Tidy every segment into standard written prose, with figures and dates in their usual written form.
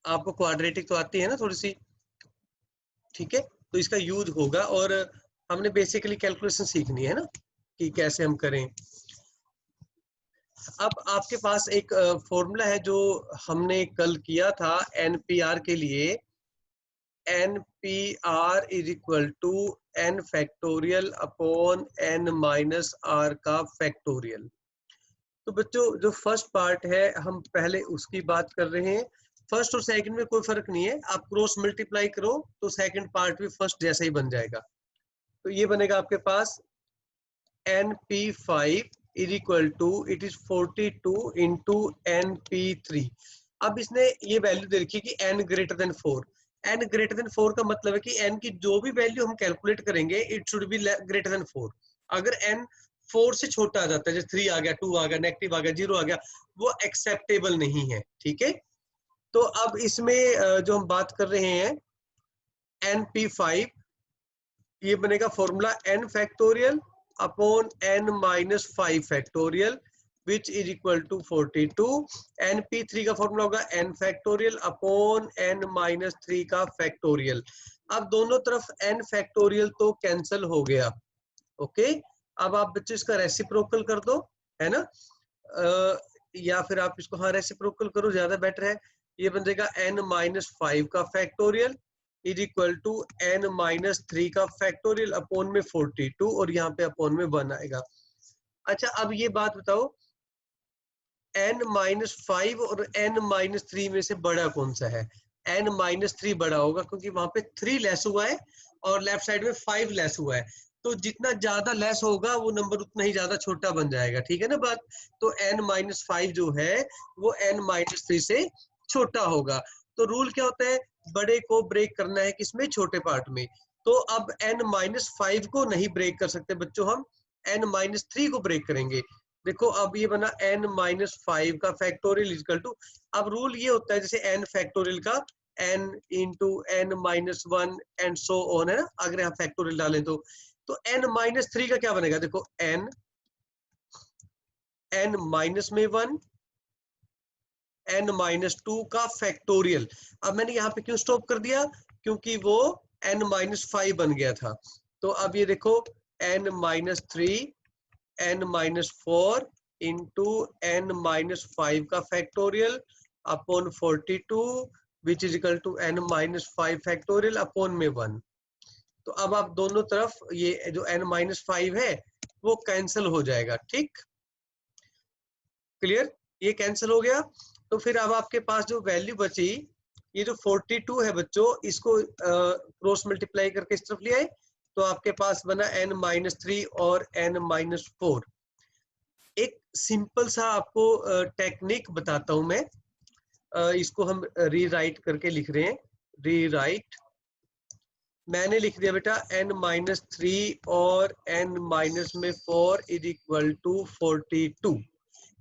आपको क्वाड्रेटिक तो आती है ना थोड़ी सी, ठीक है, तो इसका यूज होगा। और हमने बेसिकली कैलकुलेशन सीखनी है ना कि कैसे हम करें। अब आपके पास एक फॉर्मूला है जो हमने कल किया था एनपीआर के लिए, NPR is equal to n factorial upon n minus r का फैक्टोरियल। तो बच्चों जो फर्स्ट पार्ट है हम पहले उसकी बात कर रहे हैं। फर्स्ट और सेकंड में कोई फर्क नहीं है, आप क्रॉस मल्टीप्लाई करो तो सेकंड पार्ट भी फर्स्ट जैसा ही बन जाएगा। तो ये बनेगा आपके पास NP5 is equal to it is 42 into NP3। अब इसने ये वैल्यू दे रखी है कि n greater than 4। n greater than 4 का मतलब है कि n की जो भी वैल्यू हम कैलकुलेट करेंगे it should be greater than 4। अगर n 4 से छोटा आ जाता है, जैसे 3 आ गया, 2 आ गया, नेगेटिव आ गया, 0 आ गया, वो एक्सेप्टेबल नहीं है, ठीक है। तो अब इसमें जो हम बात कर रहे हैं NP5, ये बनेगा formula n factorial upon n minus 5 factorial which is equal to 42। NP3 का फॉर्मूला होगा n factorial upon n minus 3 का फैक्टोरियल। अब दोनों तरफ n फैक्टोरियल तो कैंसिल हो गया, ओके। अब आप बच्चे इसका रेसिप्रोकल कर दो, है ना, या फिर आप इसको हाँ रेसिप्रोकल करो, ज्यादा बेटर है। ये बन जाएगा n माइनस 5 का factorial is equal to n minus 3 का फैक्टोरियल अपॉन में 42, और यहाँ पे अपॉन में 1 आएगा। अच्छा अब ये बात बताओ, n माइनस 5 और n माइनस 3 में से बड़ा कौन सा है? n माइनस 3 बड़ा होगा, क्योंकि वहां पे 3 लेस हुआ है और लेफ्ट साइड में 5 लेस हुआ है। तो जितना ज्यादा लेस होगा वो नंबर उतना ही ज्यादा छोटा बन जाएगा, ठीक है ना बात। तो n माइनस 5 जो है वो n माइनस 3 से छोटा होगा। तो रूल क्या होता है, बड़े को ब्रेक करना है किसमें, छोटे पार्ट में। तो अब n माइनस 5 को नहीं ब्रेक कर सकते बच्चों, हम n माइनस 3 को ब्रेक करेंगे। देखो अब ये बना n माइनस 5 का फैक्टोरियल इक्वल टू, अब रूल ये होता है जैसे n फैक्टोरियल का n into n minus 1 and so on, है ना, अगर हम फैक्टोरियल डालें तो n माइनस 3 का क्या बनेगा, देखो n माइनस में 1 n माइनस 2 का फैक्टोरियल। अब मैंने यहाँ पे क्यों स्टॉप कर दिया, क्योंकि वो n माइनस 5 बन गया था। तो अब ये देखो n minus 3 n minus 4 into n minus 5 का factorial upon 42 which is equal to n minus 5 factorial upon में 1। तो अब आप दोनों तरफ ये जो n माइनस 5 है वो कैंसिल हो जाएगा, ठीक, क्लियर, ये कैंसिल हो गया। तो फिर अब आपके पास जो वैल्यू बची, ये जो 42 है बच्चों, इसको क्रॉस मल्टीप्लाई करके इस तरफ ले आए, तो आपके पास बना n माइनस 3 और n माइनस 4। एक सिंपल सा आपको टेक्निक बताता हूं मैं, इसको हम रीराइट करके लिख रहे हैं, रीराइट। मैंने लिख दिया बेटा n माइनस 3 और n माइनस में 4 इज इक्वल टू 42।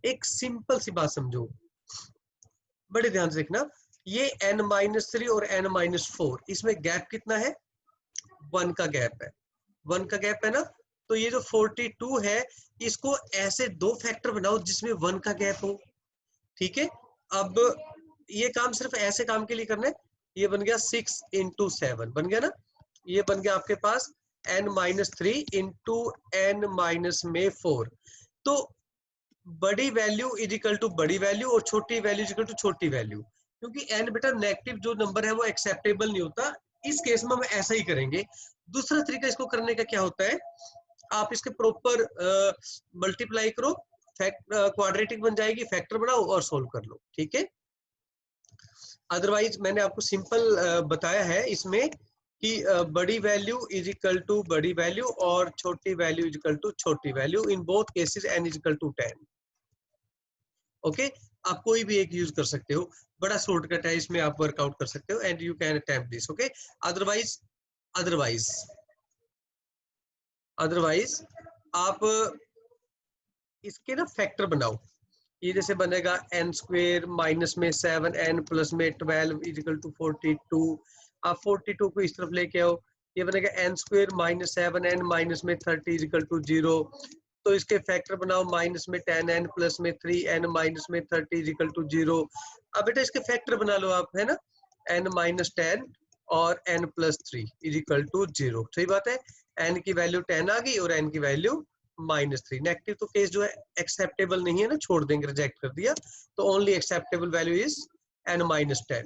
एक सिंपल सी बात समझो, बड़े ध्यान से देखना, ये n माइनस 3 और n माइनस 4, इसमें गैप कितना है, 1 का गैप है, 1 का गैप है ना। तो ये जो 42 है इसको ऐसे दो फैक्टर बनाओ जिसमें 1 का गैप हो, ठीक है। अब ये काम सिर्फ ऐसे काम के लिए करना है। ये बन गया 6 इंटू 7 बन गया ना, ये बन गया आपके पास n minus 3 into n minus में 4। तो बड़ी वैल्यू इज इक्वल टू बड़ी वैल्यू और छोटी वैल्यू इज इक्वल टू छोटी वैल्यू, क्योंकि n बेटा नेगेटिव जो नंबर है वो एक्सेप्टेबल नहीं होता। इस केस में हम ऐसा ही करेंगे। दूसरा तरीका इसको करने का क्या होता है, आप इसके प्रॉपर मल्टीप्लाई करो, क्वाड्रेटिक बन जाएगी, फैक्टर बनाओ और सोल्व कर लो, ठीक है। अदरवाइज मैंने आपको सिंपल बताया है इसमें कि बड़ी वैल्यू इज इक्वल टू बड़ी वैल्यू और छोटी वैल्यू इज इक्वल टू छोटी value, in both cases n is equal to 10, okay. आप कोई भी एक यूज कर सकते हो, बड़ा शॉर्टकट है, इसमें आप वर्कआउट कर सकते हो and you can attempt this, okay. Otherwise otherwise otherwise आप इसके ना फैक्टर बनाओ। ये जैसे बनेगा n स्क्वेयर माइनस में 7n प्लस में 12 इजिकल टू 42। आप 42 को इस तरफ लेके आओ, ये बनेगा n square minus 7n minus में 30 इजिकल टू 0। तो इसके फैक्टर बनाओ, माइनस में 10n प्लस में 3n माइनस में 30 इजिकल टू 0। अब बेटा इसके फैक्टर बना लो आप, है ना। n-10 और n+3 इज इक्वल टू 0। सही बात है, n की वैल्यू 10 आ गई और n की वैल्यू -3। नेगेटिव तो केस जो है एक्सेप्टेबल नहीं है ना, छोड़ देंगे, रिजेक्ट कर दिया। तो only acceptable value is n-10।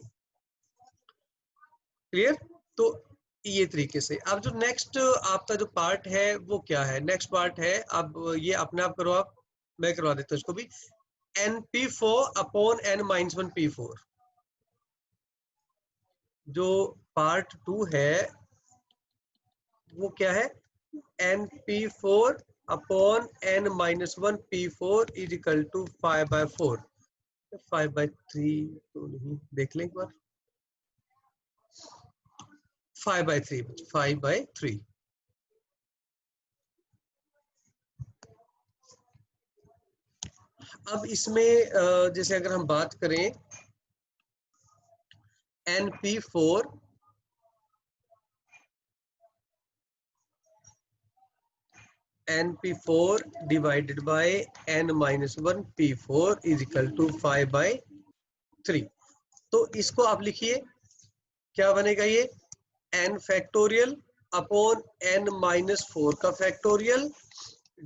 Clear? तो ये तरीके से। अब जो नेक्स्ट आपका जो पार्ट है वो क्या है? नेक्स्ट पार्ट है, अब ये अपने आप करो आप, मैं करवा देता हूँ इसको भी। np4 upon n-1 p4। जो पार्ट 2 है वो क्या है? np4 upon n-1 p4 is equal to 5/4। 5/3 तो नहीं, देख लें एक बार। 5/3, 5/3। अब इसमें जैसे अगर हम बात करें np4 divided by n-1 p4 is equal to 5/3। तो इसको आप लिखिए, क्या बनेगा ये? n फैक्टोरियल अपॉन n-4 का factorial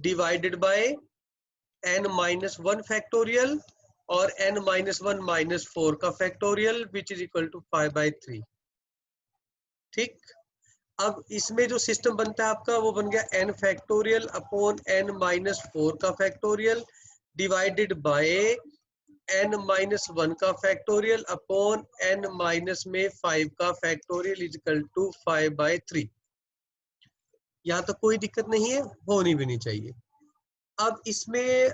divided by n-1 factorial और n-1 -4 का factorial which is equal to 5/3। ठीक। अब इसमें जो सिस्टम बनता है आपका वो बन गया n फैक्टोरियल अपॉन n-4 का फैक्टोरियल डिवाइडेड बाय n-1 का फैक्टोरियल अपॉन n-5 का फैक्टोरियल इज इक्वल टू 5/3। यहाँ तो कोई दिक्कत नहीं है, होनी भी नहीं चाहिए। अब इसमें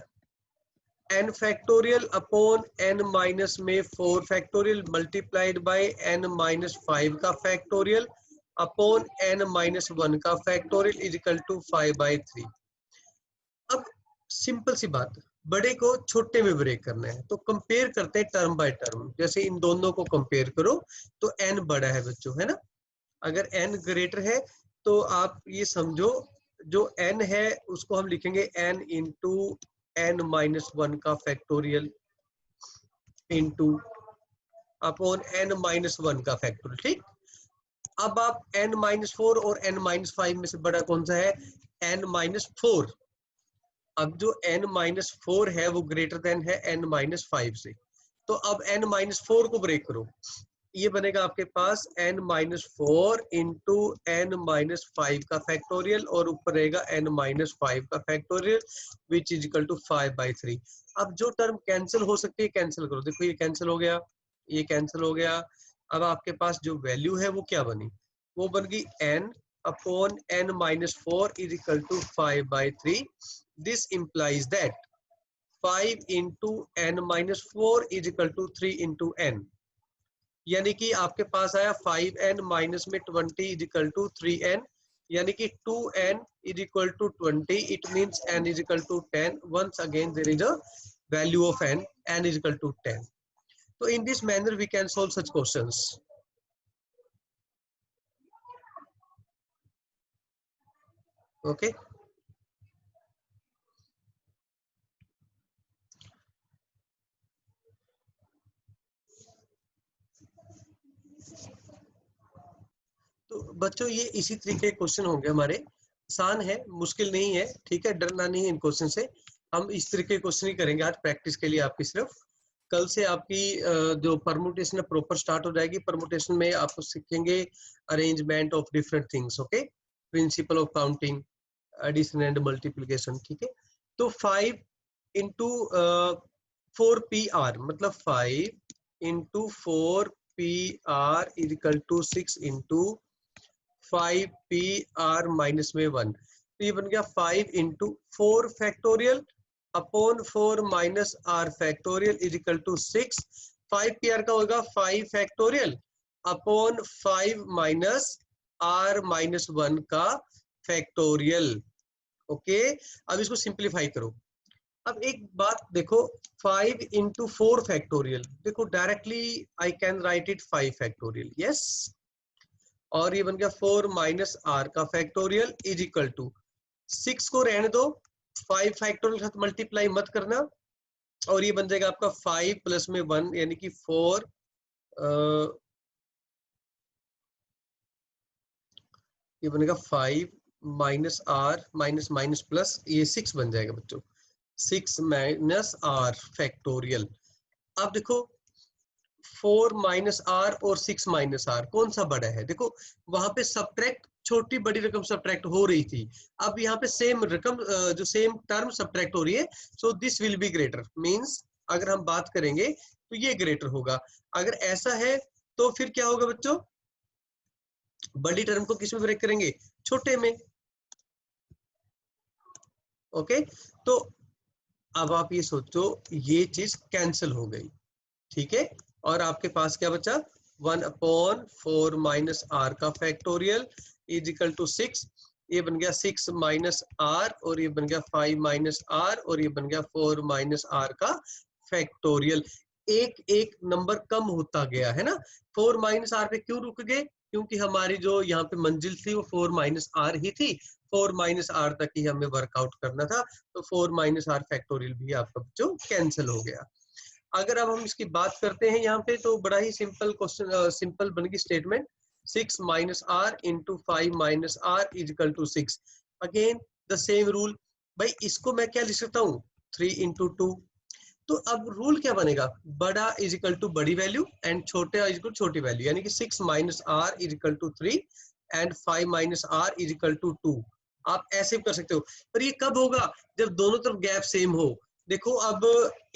n factorial upon n-4 factorial multiplied by n-5 का फैक्टोरियल अपॉन n-1 का फैक्टोरियल इज इक्वल टू 5/3। अब सिंपल सी बात, बड़े को छोटे में ब्रेक करना है तो कंपेयर करते हैं टर्म बाय टर्म। जैसे इन दोनों को कंपेयर करो तो n बड़ा है बच्चों, है ना? अगर n ग्रेटर है तो आप ये समझो जो n है उसको हम लिखेंगे n इंटू n-1 का फैक्टोरियल इंटू अपॉन n-1 का फैक्टोरियल। ठीक। अब आप n-4 और n-5 में से बड़ा कौन सा है? n-4। अब जो n-4 है वो ग्रेटर देन है n-5 से। तो अब n-4 को ब्रेक करो, ये बनेगा आपके पास n-4 इंटू n-5 का फैक्टोरियल और ऊपर रहेगा n-5 का factorial which is equal to 5/3। अब जो टर्म कैंसिल हो सकती है कैंसिल करो। देखो ये कैंसिल हो गया, ये कैंसिल हो गया। अब आपके पास जो वैल्यू है वो क्या बनी? वो बन गई n upon n-4 is equal to 5/3। This implies that 5 into n-4 is equal to 3 into n। यानी कि आपके पास आया 5n माइनस में 20 इज इक्वल टू 3n, यानी कि 2n is equal to 20। It means n is equal to 10। Once again there is a value of n is equal to 10। तो in this manner we can solve such questions. Okay. तो बच्चों ये इसी तरीके के question होंगे हमारे। आसान है, मुश्किल नहीं है। ठीक है, डरना नहीं है इन क्वेश्चन से। हम इस तरीके के क्वेश्चन ही करेंगे आज प्रैक्टिस के लिए आपकी। सिर्फ कल से आपकी जो परमुटेशन है प्रॉपर स्टार्ट हो जाएगी। परमुटेशन में आप सीखेंगे arrangement of different things. Okay, principle of counting, addition and multiplication. ठीक है, तो 5 इंटू 4PR मतलब 5 into 4PR is equal to 6 into 5PR minus में 1। तो ये बन गया 5 into 4 factorial upon 4 minus R factorial is equal to 6। 5PR का होगा 5 factorial upon 5 minus R minus 1 का फैक्टोरियल। ओके, अब इसको सिंप्लीफाई करो। अब एक बात देखो, 5 इंटू 4 फैक्टोरियल, देखो directly I can write it 5 factorial. Yes, और ये बन गया 4 माइनस आर का फैक्टोरियल इज इक्वल टू 6 को रहने दो, 5 फैक्टोरियल साथ मल्टीप्लाई मत करना, और ये बन जाएगा आपका 5 प्लस में 1 यानी कि 4 ये बनेगा 5 minus R minus minus plus, ये 6 बन जाएगा बच्चों, 6 माइनस आर फैक्टोरियल। अब देखो 4 माइनस आर और 6 माइनस आर कौन सा बड़ा है? देखो वहां पे सब्ट्रैक्ट, छोटी बड़ी रकम सब्ट्रैक्ट हो रही थी, अब यहाँ पे सेम रकम जो सेम टर्म सब्ट्रैक्ट हो रही है, so this will be greater, means अगर हम बात करेंगे तो ये ग्रेटर होगा। अगर ऐसा है तो फिर क्या होगा बच्चों, बड़ी टर्म को किस में ब्रेक करेंगे? छोटे में। ओके, तो अब आप ये सोचो ये चीज कैंसिल हो गई, ठीक है, और आपके पास क्या बचा? 1/4 माइनस आर का फैक्टोरियल इज इक्वल टू 6, ये बन गया 6 माइनस आर, और ये बन गया 5 माइनस आर, और ये बन गया 4 माइनस आर का फैक्टोरियल। एक एक नंबर कम होता गया है ना। 4 माइनस आर पे क्यों रुक गए? क्योंकि हमारी जो यहाँ पे मंजिल थी वो 4 माइनस आर ही थी, 4 माइनस आर तक ही हमें वर्कआउट करना था, तो 4 माइनस आर फैक्टोरियल भी आपका जो कैंसिल हो गया। अगर अब हम इसकी बात करते हैं यहाँ पे, तो बड़ा ही सिंपल क्वेश्चन, सिंपल बन गई statement, 6 minus R into 5 minus R is equal to 6। Again the same rule, भाई इसको मैं क्या लिख सकता हूँ? 3 इंटू 2। तो अब रूल क्या बनेगा? बड़ा इज इक्वल टू बड़ी वैल्यू एंड छोटा इज इक्वल छोटी वैल्यू, यानी कि 6 minus R is equal to 3 and 5 minus R is equal to 2। आप ऐसे भी कर सकते हो, पर ये कब होगा? जब दोनों तरफ गैप सेम हो। देखो अब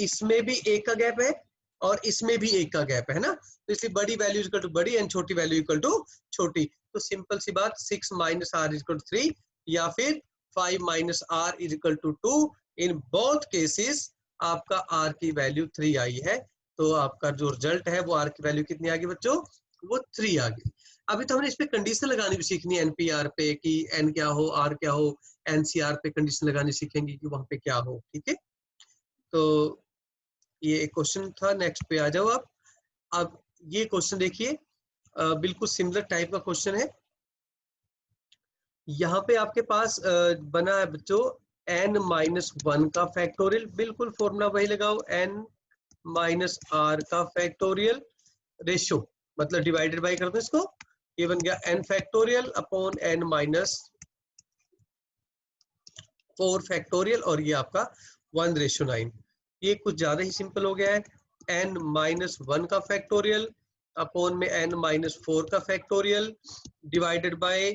इसमें भी एक का गैप है और इसमें भी एक का गैप है ना, तो इसलिए बड़ी वैल्यू इक्वल टू बड़ी एंड छोटी वैल्यू इक्वल टू छोटी। तो सिंपल सी बात, 6 माइनस आर इक्वल टू 3 या फिर 5 minus R is equal to 2। In both cases आपका आर की वैल्यू 3 आई है, तो आपका जो रिजल्ट है वो आर की वैल्यू कितनी आ गई बच्चों? वो 3 आ गई। अभी तो हमने इस पे कंडीशन लगानी भी सीखनी है, एनपीआर पे, कि एन क्या हो आर क्या हो, एनसीआर पे कंडीशन लगानी सीखेंगे कि वहां पे क्या हो, ठीक है। तो ये एक क्वेश्चन था, नेक्स्ट पे आ जाओ आप। अब ये क्वेश्चन देखिए, बिल्कुल सिमिलर टाइप का क्वेश्चन है। यहाँ पे आपके पास बना है बच्चों n-1 का फैक्टोरियल, बिल्कुल फॉर्मूला वही लगाओ, n माइनस आर का फैक्टोरियल, रेशियो मतलब डिवाइडेड बाय कर दो इसको, ये बन गया n factorial upon n minus 4 factorial, और ये आपका 1:9। ये कुछ ज्यादा ही सिंपल हो गया है। n-1 का फैक्टोरियल अपॉन में n-4 का फैक्टोरियल डिवाइडेड बाय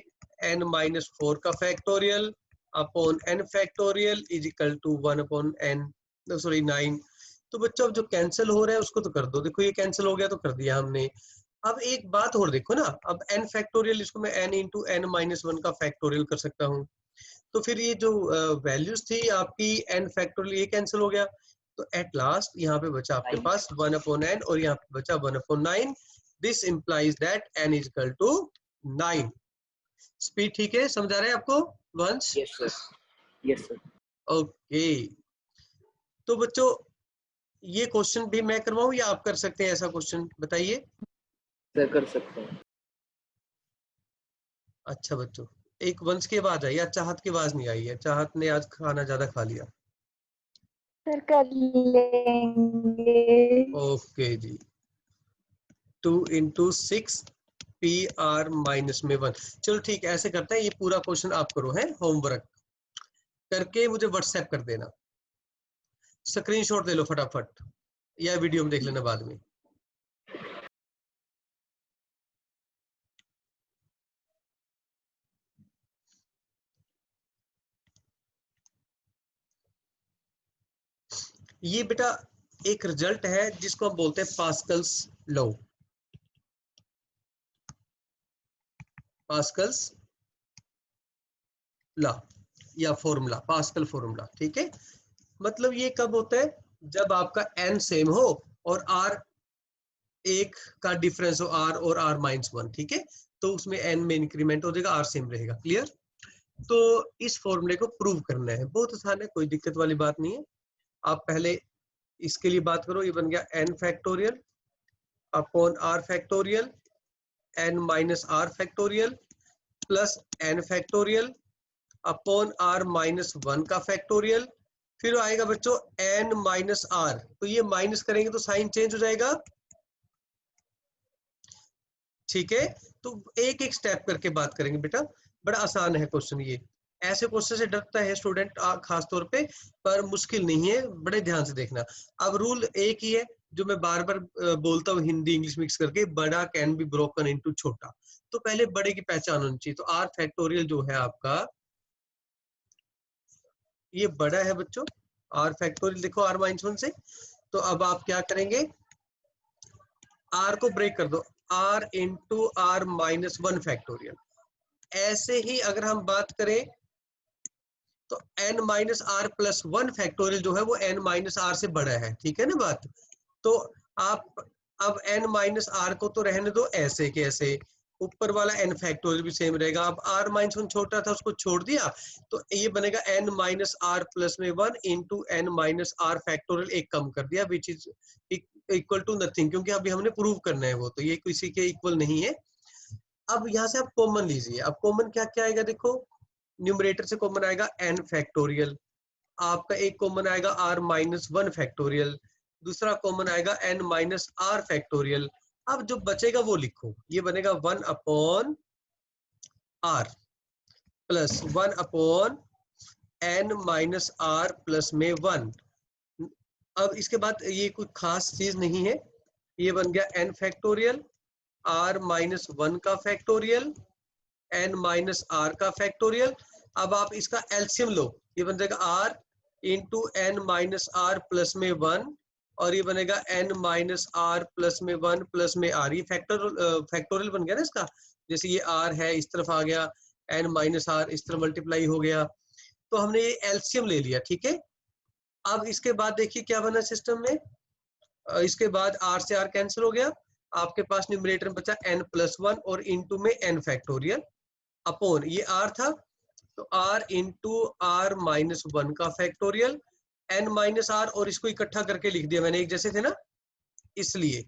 n-4 का factorial upon n factorial is equal to 1/9। तो बच्चों अब जो कैंसिल हो रहा है उसको तो कर दो, देखो ये कैंसिल हो गया तो कर दिया हमने। अब एक बात और देखो ना, अब n फैक्टोरियल इसको मैं n इंटू n-1 का फैक्टोरियल कर सकता हूँ, तो फिर ये जो वैल्यूज थी आपकी n फैक्टोरियल, ये कैंसिल हो गया, तो एट लास्ट यहाँ पे बचा आपके पास 1/n और यहाँ पे बचा 1/9। This implies that n is equal to 9। Speed ठीक है, समझ आ रहा है आपको Vansh? Yes sir, yes sir. Okay, तो बच्चों ये क्वेश्चन भी मैं करवाऊं या आप कर सकते हैं? ऐसा क्वेश्चन बताइए। सर कर सकते हैं। अच्छा बच्चों, एक वंश की आवाज आई, आज चाहत की आवाज नहीं आई है, चाहत ने आज खाना ज्यादा खा लिया। सर कर लेंगे। ओके जी, 2 इंटू 6 पी आर माइनस में 1। चलो ठीक है, ऐसे करते हैं, ये पूरा क्वेश्चन आप करो है, होमवर्क करके मुझे व्हाट्सएप कर देना, स्क्रीनशॉट ले लो फटाफट, या वीडियो में देख लेना बाद में। ये बेटा एक रिजल्ट है जिसको हम बोलते हैं पास्कल्स लॉ, पास्कल्स लॉ या फॉर्मूला, पास्कल फॉर्मूला, ठीक है। मतलब ये कब होता है? जब आपका n सेम हो और r एक का डिफरेंस हो, r और r-1, ठीक है, तो उसमें n में इंक्रीमेंट हो जाएगा, r सेम रहेगा। क्लियर? तो इस फॉर्मूले को प्रूव करना है, बहुत आसान है, कोई दिक्कत वाली बात नहीं है। आप पहले इसके लिए बात करो, ये बन गया n factorial upon r factorial n minus r factorial plus n factorial upon r-1 का फैक्टोरियल, फिर आएगा बच्चों n माइनस r, तो ये माइनस करेंगे तो साइन चेंज हो जाएगा, ठीक है। तो एक एक स्टेप करके बात करेंगे बेटा। बड़ा आसान है क्वेश्चन ये। ऐसे क्वेश्चन से डरता है स्टूडेंट खास तौर पे, पर मुश्किल नहीं है, बड़े ध्यान से देखना। अब रूल एक ही है जो मैं बार बार बोलता हूँ हिंदी इंग्लिश मिक्स करके, बड़ा कैन बी ब्रोकन इनटू छोटा। तो पहले बड़े की पहचान होनी चाहिए। तो आर फैक्टोरियल जो है आपका, ये बड़ा है बच्चों, आर फैक्टोरियल देखो आर -1 से। तो अब आप क्या करेंगे, आर को ब्रेक कर दो, आर इंटू आर -1 फैक्टोरियल। ऐसे ही अगर हम बात करें तो n minus are plus 1 factorial जो है वो n माइनस आर से बड़ा है, ठीक है ना बात। तो आप अब n माइनस आर को तो रहने दो ऐसे के ऐसे, ऊपर वाला n फैक्टोरियल भी सेम रहेगा। अब r माइनस 1 छोटा था उसको छोड़ दिया, तो ये बनेगा n माइनस आर प्लस में 1 into n minus R factorial, एक कम कर दिया which is equal to nothing, क्योंकि अभी हमने प्रूव करना है वो, तो ये किसी के इक्वल नहीं है। अब यहाँ से आप कॉमन लीजिए। अब कॉमन क्या क्या आएगा देखो, न्यूमरेटर से कॉमन आएगा n फैक्टोरियल, आपका एक कॉमन आएगा r -1 फैक्टोरियल, दूसरा कॉमन आएगा n माइनस आर फैक्टोरियल। अब जो बचेगा वो लिखो, ये बनेगा 1 upon r plus 1 upon n minus are plus में 1। अब इसके बाद ये कोई खास चीज नहीं है, ये बन गया n फैक्टोरियल, r -1 का फैक्टोरियल, n माइनस आर का फैक्टोरियल। अब आप इसका एलसीएम लो, ये बन जाएगा r into n minus are plus में 1, और ये बनेगा n माइनस आर प्लस में 1 प्लस में r। ये फैक्टोरियल बन गया ना इसका, जैसे ये r है इस तरफ आ गया, n माइनस आर इस तरफ मल्टीप्लाई हो गया, तो हमने ये एलसीएम ले लिया, ठीक है। अब इसके बाद देखिए क्या बना सिस्टम में, इसके बाद r से r कैंसिल हो गया, आपके पास न्यूमरेटर में बचा n+1 और इंटू में n फैक्टोरियल अपॉन ये r था, तो r इंटू आर -1 का फैक्टोरियल, n माइनस आर, और इसको इकट्ठा करके लिख दिया मैंने, एक जैसे थे ना इसलिए।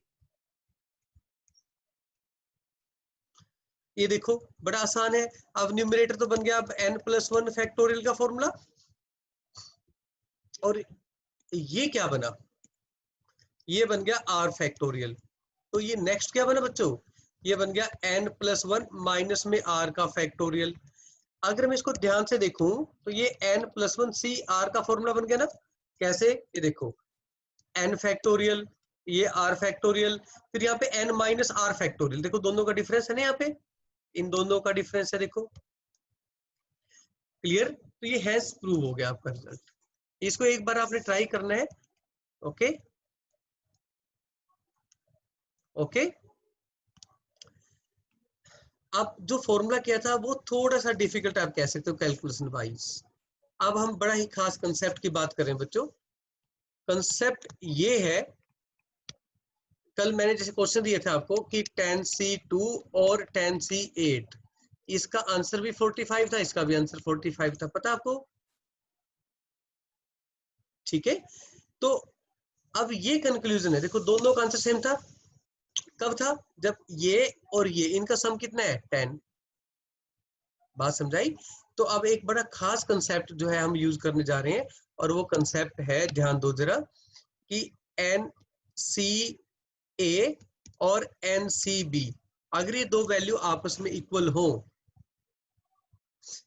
ये देखो बड़ा आसान है। अब न्यूमरेटर तो बन गया, अब n+1 फैक्टोरियल का फॉर्मूला, और ये क्या बना, ये बन गया r फैक्टोरियल। तो ये नेक्स्ट क्या बना बच्चों, ये बन गया n+1 माइनस में r का फैक्टोरियल। अगर मैं इसको ध्यान से देखूं तो ये n+1 सी r का फॉर्मूला बन गया ना, कैसे, ये देखो n फैक्टोरियल, ये r फैक्टोरियल, फिर यहाँ पे n माइनस आर फैक्टोरियल, देखो दोनों का डिफरेंस है ना, यहाँ पे इन दोनों का डिफरेंस है, देखो क्लियर। तो ये हैज प्रूव हो गया आपका रिजल्ट। इसको एक बार आपने ट्राई करना है, ओके ओके। अब जो फॉर्मूला किया था वो थोड़ा सा डिफिकल्ट आप कह सकते हो कैलकुलेशन वाइज। अब हम बड़ा ही खास कंसेप्ट की बात करें बच्चों, कंसेप्ट ये है, कल मैंने जैसे क्वेश्चन दिए थे आपको कि tan C2 और tan C8, इसका आंसर भी 45 था, इसका भी आंसर 45 था, पता आपको, ठीक है। तो अब ये कंक्लूजन है, देखो दोनों का आंसर सेम था, कब था, जब ये और ये इनका सम कितना है 10, बात समझाई। तो अब एक बड़ा खास कंसेप्ट जो है हम यूज करने जा रहे हैं, और वो कंसेप्ट है, ध्यान दो जरा, कि NCA और NCB, अगर ये दो वैल्यू आपस में इक्वल हो,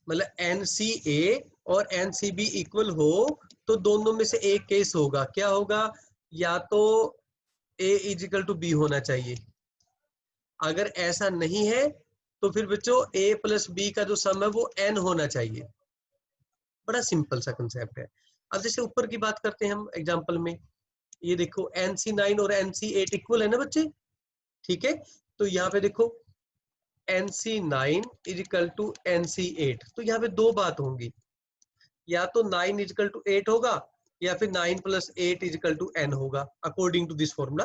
मतलब NCA और NCB इक्वल हो, तो दोनों में से एक केस होगा, क्या होगा, या तो A इजिकल टू B होना चाहिए। अगर ऐसा नहीं है तो फिर बच्चों A प्लस B का जो सम है वो N होना चाहिए। बड़ा सिंपल सा कंसेप्ट है। अब जैसे ऊपर की बात करते हैं हम एग्जांपल में, ये देखो NC9 और NC8 इक्वल है ना बच्चे, ठीक है। तो यहाँ पे देखो NC9 इजिकल टू NC8, तो यहाँ पे दो बात होंगी, या तो 9 इजिकल टू 8 होगा, या फिर 9 + 8 इजिकल टू N होगा, अकॉर्डिंग टू दिस फॉर्मूला।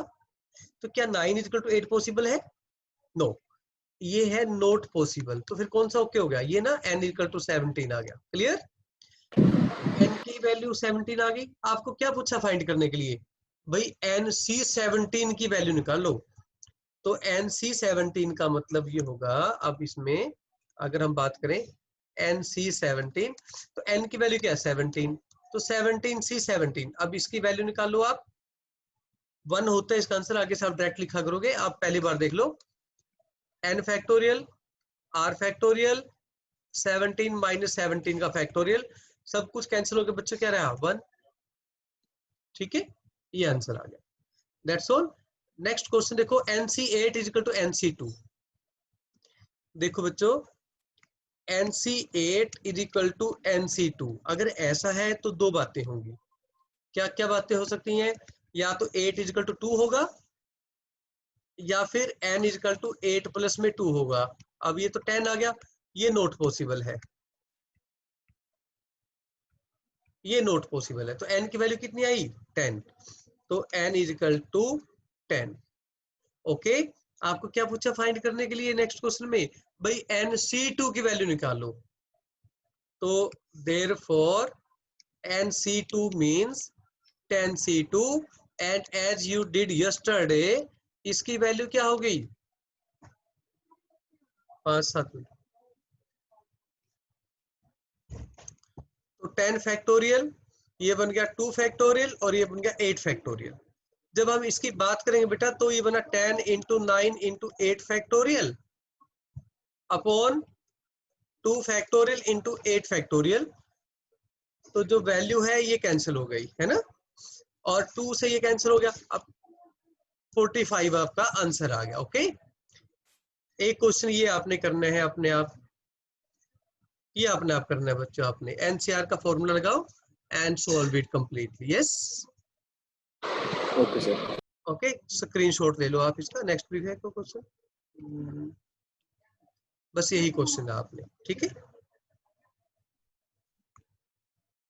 तो क्या 9 इजिकल टू 8 पॉसिबल है, नो, ये है नॉट पॉसिबल। तो फिर कौन सा ओके हो गया, ये ना n इक्वल टू 17 आ गया, क्लियर। n की वैल्यू 17 आ गई, आपको क्या पूछा फाइंड करने के लिए, भाई NC17 की वैल्यू निकाल लो। तो NC17 का मतलब ये होगा, अब इसमें अगर हम बात करें NC17, तो n की वैल्यू क्या है 17, तो 17C17, अब इसकी वैल्यू निकाल लो आप, 1 होता है इसका आंसर, आगे से आप डायरेक्ट लिखा करोगे, आप पहली बार देख लो, n factorial, r factorial, 17 minus 17 का फैक्टोरियल, सब कुछ कैंसिल होकर बच्चों क्या रहा 1। ठीक है, ये आंसर आ गया। That's all. नेक्स्ट क्वेश्चन देखो, NC8 is equal to NC2। देखो बच्चों, NC8 is equal to NC2, अगर ऐसा है तो दो बातें होंगी। क्या क्या बातें हो सकती हैं? या तो 8 इज इक्वल टू 2 होगा, या फिर n is equal to 8 plus में 2 होगा। अब ये तो 10 आ गया, ये नॉट पॉसिबल है, ये नॉट पॉसिबल है। तो n की वैल्यू कितनी आई 10, तो n is equal to 10। Okay, आपको क्या पूछा फाइंड करने के लिए नेक्स्ट क्वेश्चन में? भाई NC2 की वैल्यू निकालो। तो therefore NC2 means 10C2 and as you did yesterday इसकी वैल्यू क्या हो गई 5-7। तो 10 फैक्टोरियल, ये बन गया 2 फैक्टोरियल और ये बन गया 8 फैक्टोरियल। जब हम इसकी बात करेंगे बेटा तो ये बना 10 into 9 into 8 factorial upon 2 factorial into 8 factorial. तो जो वैल्यू है ये कैंसिल हो गई है ना, और 2 से ये कैंसिल हो गया। अब 45 आपका आंसर आ गया। ओके, एक क्वेश्चन ये आपने करना है अपने आप, ये अपने आप करना है बच्चों। आपने एनसीआर का फॉर्मूला लगाओ and solve it completely. Yes, okay sir. Okay, screenshot ले लो आप इसका। नेक्स्ट भी है कोई क्वेश्चन? बस यही क्वेश्चन है आपने, ठीक है।